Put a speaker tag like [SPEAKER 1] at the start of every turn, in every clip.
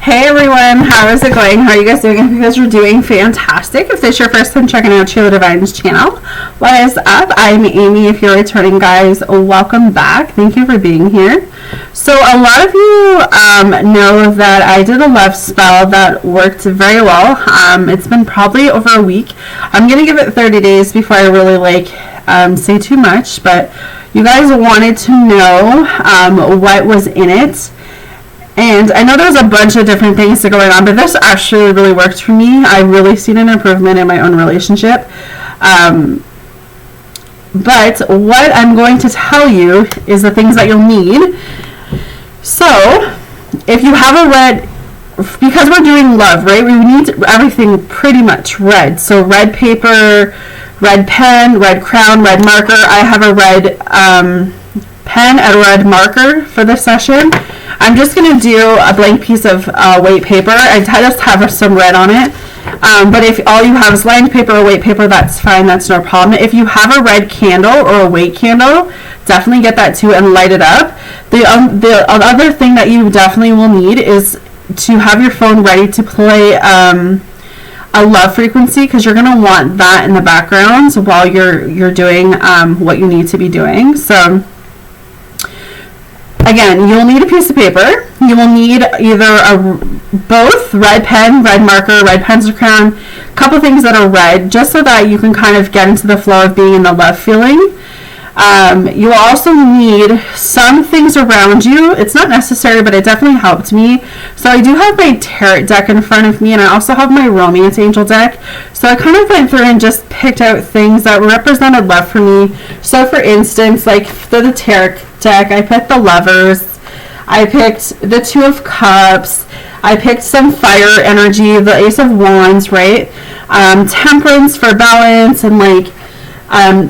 [SPEAKER 1] Hey everyone, how is it going? How are you guys doing? I hope you guys are doing fantastic. If this is your first time checking out Sheila Divine's channel, what is up? I'm Amy. If you're returning, guys, welcome back. Thank you for being here. So a lot of you know that I did a love spell that worked very well. It's been probably over a week. I'm going to give it 30 days before I really say too much, but you guys wanted to know what was in it. And I know there's a bunch of different things going on, but this actually really worked for me. I've really seen an improvement in my own relationship. But what I'm going to tell you is the things that you'll need. So, if you have a red, because we're doing love, right? We need everything pretty much red. So red paper, red pen, red crown, red marker. I have a red pen and a red marker for this session. I'm just going to do a blank piece of white paper. I just have some red on it. But if all you have is lined paper or white paper, that's fine. That's no problem. If you have a red candle or a white candle, definitely get that too and light it up. The other thing that you definitely will need is to have your phone ready to play a love frequency, because you're going to want that in the background while you're doing what you need to be doing. So again, you'll need a piece of paper. You will need either both red pen, red marker, red pencil crown, a couple things that are red, just so that you can kind of get into the flow of being in the love feeling. You will also need some things around you. It's not necessary, but it definitely helped me. So I do have my tarot deck in front of me, and I also have my romance angel deck. So I kind of went through and just picked out things that represented love for me. So for instance, like for the tarot deck, I picked the Lovers, I picked the Two of Cups, I picked some fire energy, the Ace of Wands, right? Temperance for balance, and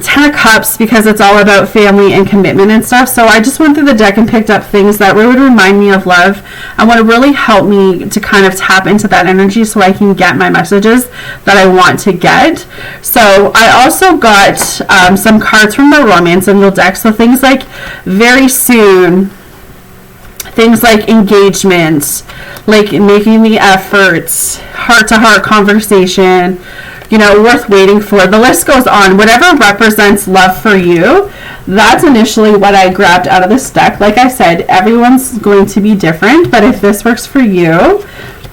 [SPEAKER 1] Ten of Cups because it's all about family and commitment and stuff. So I just went through the deck and picked up things that would remind me of love and would really help me to kind of tap into that energy so I can get my messages that I want to get. So I also got some cards from the romance angel deck. So things like very soon, things like engagement, like making the efforts, heart-to-heart conversation, worth waiting for. The list goes on. Whatever represents love for you, that's initially what I grabbed out of this deck. Like I said, everyone's going to be different, but if this works for you,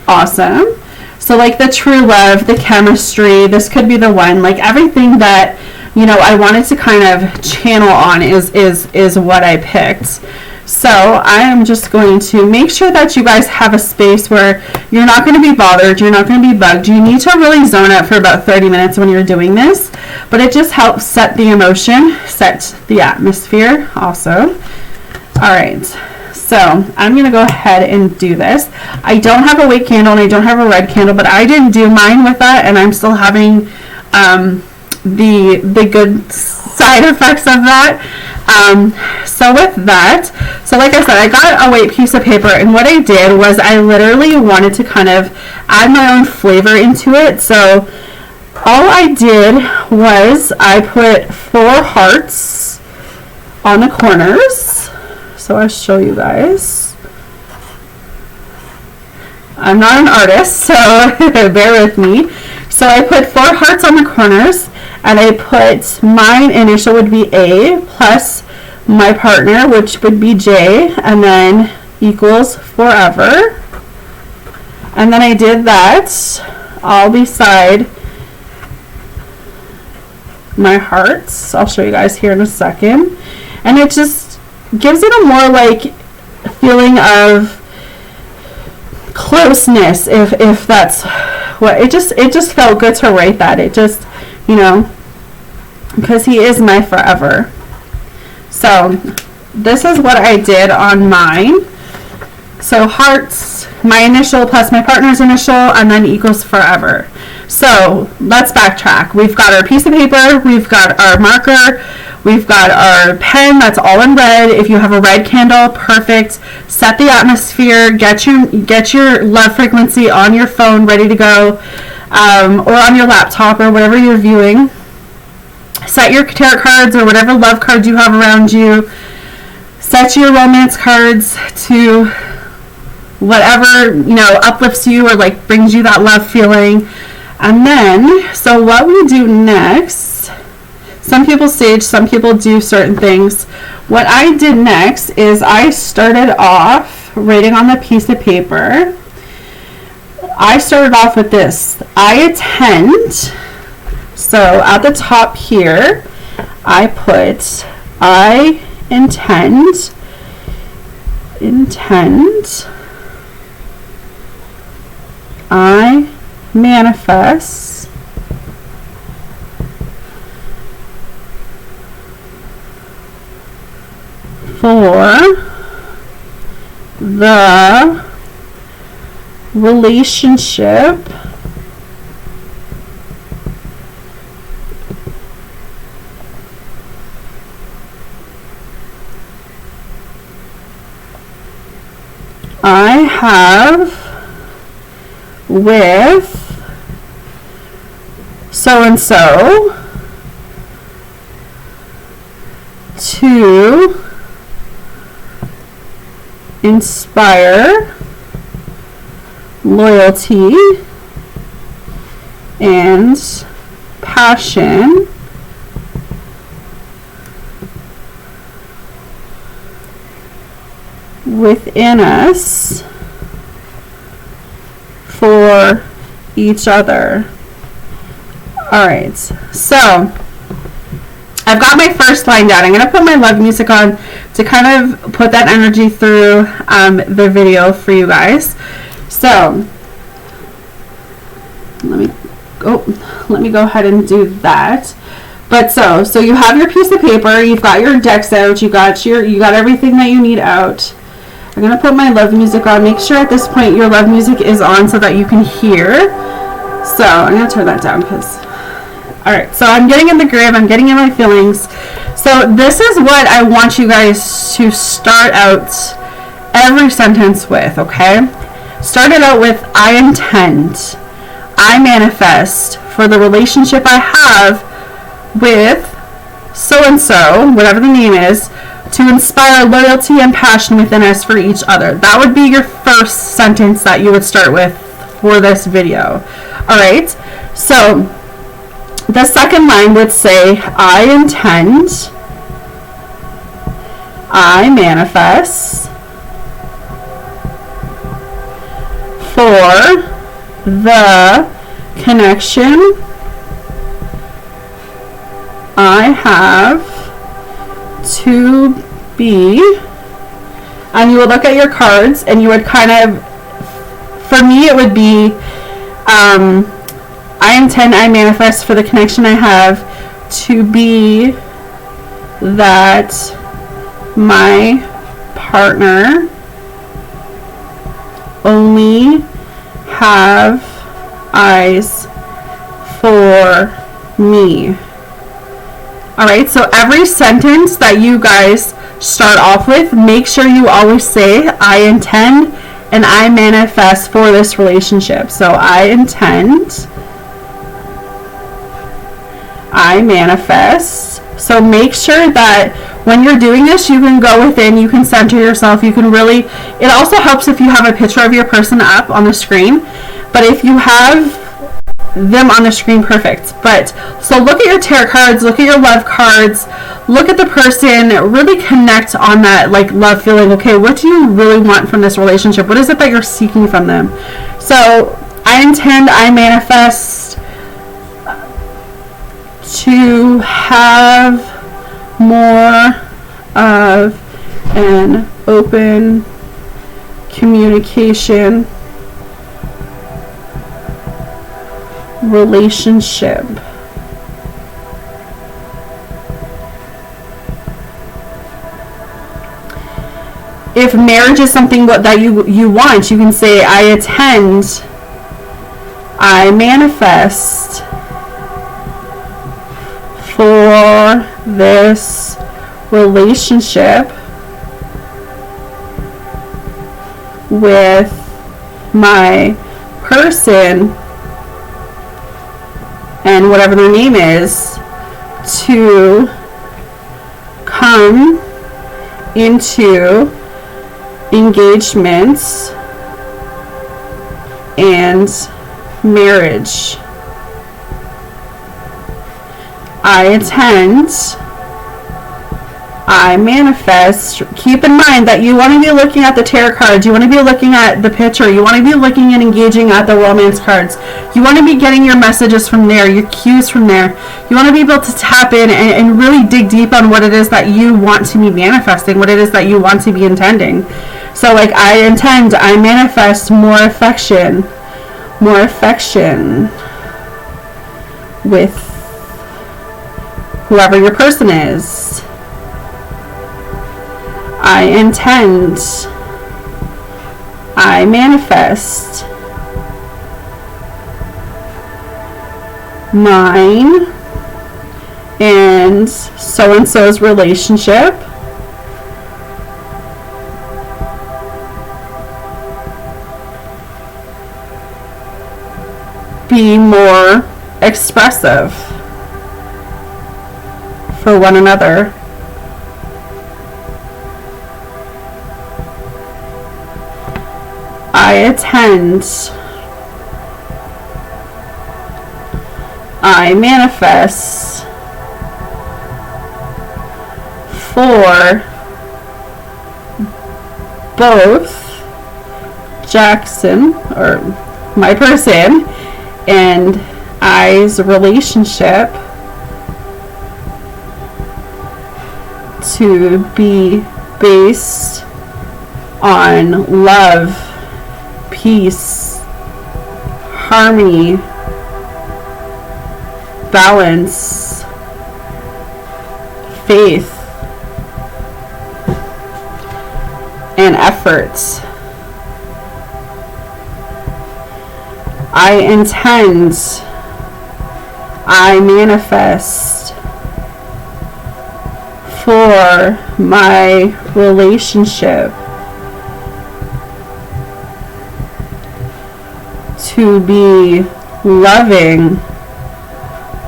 [SPEAKER 1] awesome. So like the true love, the chemistry, this could be the one. Like everything that, I wanted to kind of channel on is what I picked. So I am just going to make sure that you guys have a space where you're not going to be bothered, you're not going to be bugged. You need to really zone out for about 30 minutes when you're doing this, but it just helps set the emotion, set the atmosphere also. All right, so I'm going to go ahead and do this. I don't have a white candle and I don't have a red candle, but I didn't do mine with that, and I'm still having the good side effects of that. So with that, so like I said, I got a white piece of paper, and what I did was I literally wanted to kind of add my own flavor into it. So all I did was I put 4 hearts on the corners. So I'll show you guys. I'm not an artist, so bear with me. So I put 4 hearts on the corners, and I put my initial would be A plus my partner, which would be J, and then equals forever. And then I did that all beside my hearts. I'll show you guys here in a second. And it just gives it a more feeling of closeness, if that's what it just felt good to write that. It just, because he is my forever. So this is what I did on mine. So hearts, my initial plus my partner's initial, and then equals forever. So let's backtrack. We've got our piece of paper, we've got our marker, we've got our pen that's all in red. If you have a red candle, perfect. Set the atmosphere, get your love frequency on your phone ready to go, or on your laptop or whatever you're viewing. Set your tarot cards or whatever love cards you have around you. Set your romance cards to whatever, you know, uplifts you or like brings you that love feeling. And then, so what we do next, some people sage, some people do certain things. What I did next is I started off writing on the piece of paper. I started off with this: I attend. So at the top here, I put I intend, I manifest, for the relationship I have with so and so to inspire loyalty and passion within us for each other. All right, so I've got my first line down. I'm going to put my love music on to kind of put that energy through the video for you guys. So let me go ahead and do that. But so you have your piece of paper, you've got your decks out, you got everything that you need out. I'm going to put my love music on. Make sure at this point your love music is on so that you can hear. So I'm going to turn that down because... Alright, so I'm getting in the groove, I'm getting in my feelings. So this is what I want you guys to start out every sentence with, okay? Start it out with I intend, I manifest for the relationship I have with so-and-so, whatever the name is, to inspire loyalty and passion within us for each other. That would be your first sentence that you would start with for this video. Alright, so the second line would say, I intend, I manifest for the connection I have to be, and you would look at your cards and you would kind of, for me it would be, I intend, I manifest for the connection I have to be that my partner only have eyes for me. Alright, so every sentence that you guys start off with, make sure you always say, I intend and I manifest for this relationship. So I intend, I manifest. So make sure that when you're doing this, you can go within, you can center yourself, you can really, it also helps if you have a picture of your person up on the screen, but if you have them on the screen, perfect. But so look at your tarot cards, look at your love cards, look at the person, really connect on that like love feeling. Okay, what do you really want from this relationship? What is it that you're seeking from them? So I intend, I manifest to have more of an open communication relationship. If marriage is something that you want, you can say, I attend, I manifest for this relationship with my person and whatever their name is to come into engagements and marriage. I intend, I manifest. Keep in mind that you want to be looking at the tarot cards. You want to be looking at the picture. You want to be looking and engaging at the romance cards. You want to be getting your messages from there, your cues from there. You want to be able to tap in and really dig deep on what it is that you want to be manifesting, what it is that you want to be intending. So like, I intend, I manifest more affection with whoever your person is. I intend, I manifest mine and so-and-so's relationship be more expressive for one another. I attend, I manifest for both Jackson, or my person, and I's relationship to be based on love, peace, harmony, balance, faith, and effort. I intend, I manifest for my relationship to be loving,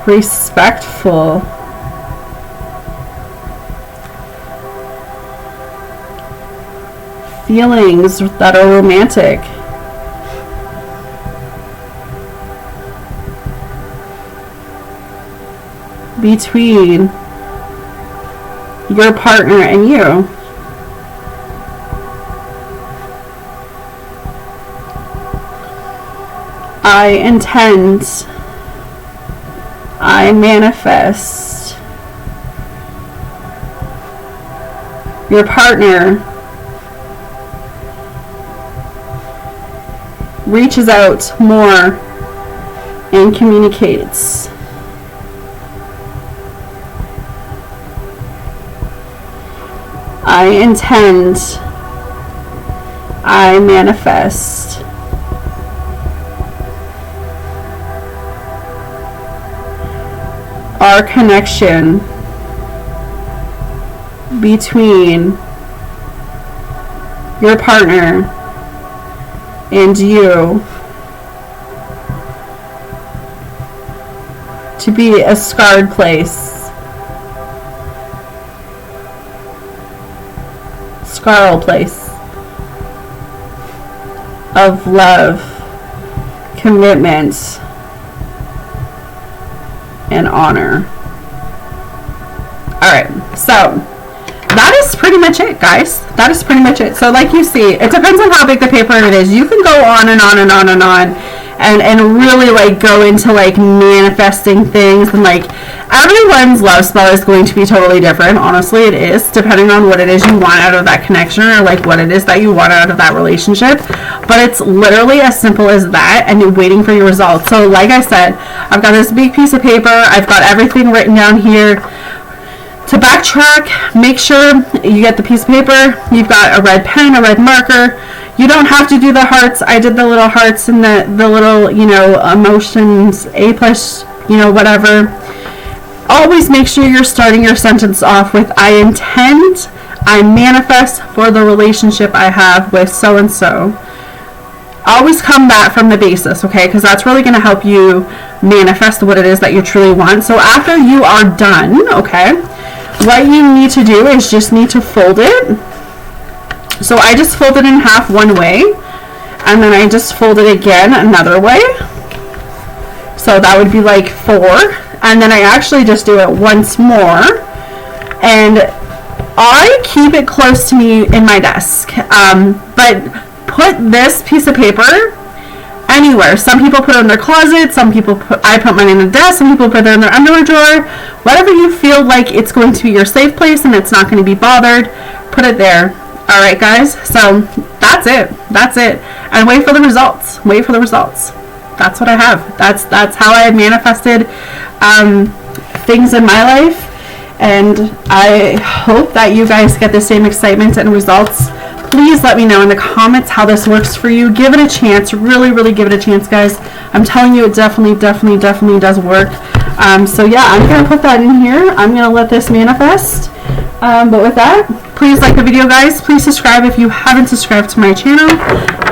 [SPEAKER 1] respectful, feelings that are romantic, between your partner and you. I intend, I manifest your partner reaches out more and communicates. I intend, I manifest our connection between your partner and you to be a scarred place. Scarl place of love, commitment, and honor. Alright, so that is pretty much it, guys. That is pretty much it. So like you see, it depends on how big the paper it is. You can go on and on and on and on and really like go into like manifesting things, and like everyone's love spell is going to be totally different. Honestly, it is, depending on what it is you want out of that connection, or like what it is that you want out of that relationship. But it's literally as simple as that, and you're waiting for your results. So like I said, I've got this big piece of paper, I've got everything written down here. To backtrack, make sure you get the piece of paper, you've got a red pen, a red marker. You don't have to do the hearts. I did the little hearts and the little, you know, emotions, A plus, you know, whatever. Always make sure you're starting your sentence off with I intend, I manifest for the relationship I have with so-and-so. Always come back from the basis, okay? Because that's really going to help you manifest what it is that you truly want. So after you are done, okay, what you need to do is just need to fold it. So I just fold it in half one way, and then I just fold it again another way. So that would be like 4, and then I actually just do it once more, and I keep it close to me in my desk. But put this piece of paper anywhere. Some people put it in their closet, I put mine in the desk, some people put it in their underwear drawer. Whatever you feel like it's going to be your safe place and it's not going to be bothered, put it there. Alright guys, so that's it. And wait for the results. That's what I have. That's how I manifested things in my life, and I hope that you guys get the same excitement and results. Please let me know in the comments how this works for you. Give it a chance. Really give it a chance, guys. I'm telling you, it definitely does work. So yeah, I'm going to put that in here. I'm going to let this manifest. But with that, please like the video, guys. Please subscribe if you haven't subscribed to my channel.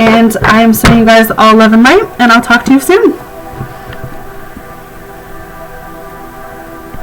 [SPEAKER 1] And I am sending you guys all love and light, and I'll talk to you soon.